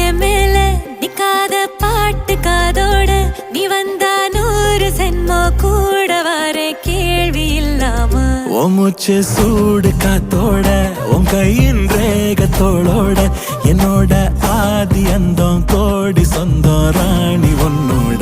என் மேல நிக்காத பாட்டு காதோட நீ வந்தா 100 சென்மோ கூட வர கேள்வி இல்லாம உன் மூச்சு சூடு காத்தோட உன் கையின் ரேகத்தோளோட என்னோட ஆதி அந்தம் கோடி சொந்தம் ராணி உன்னோட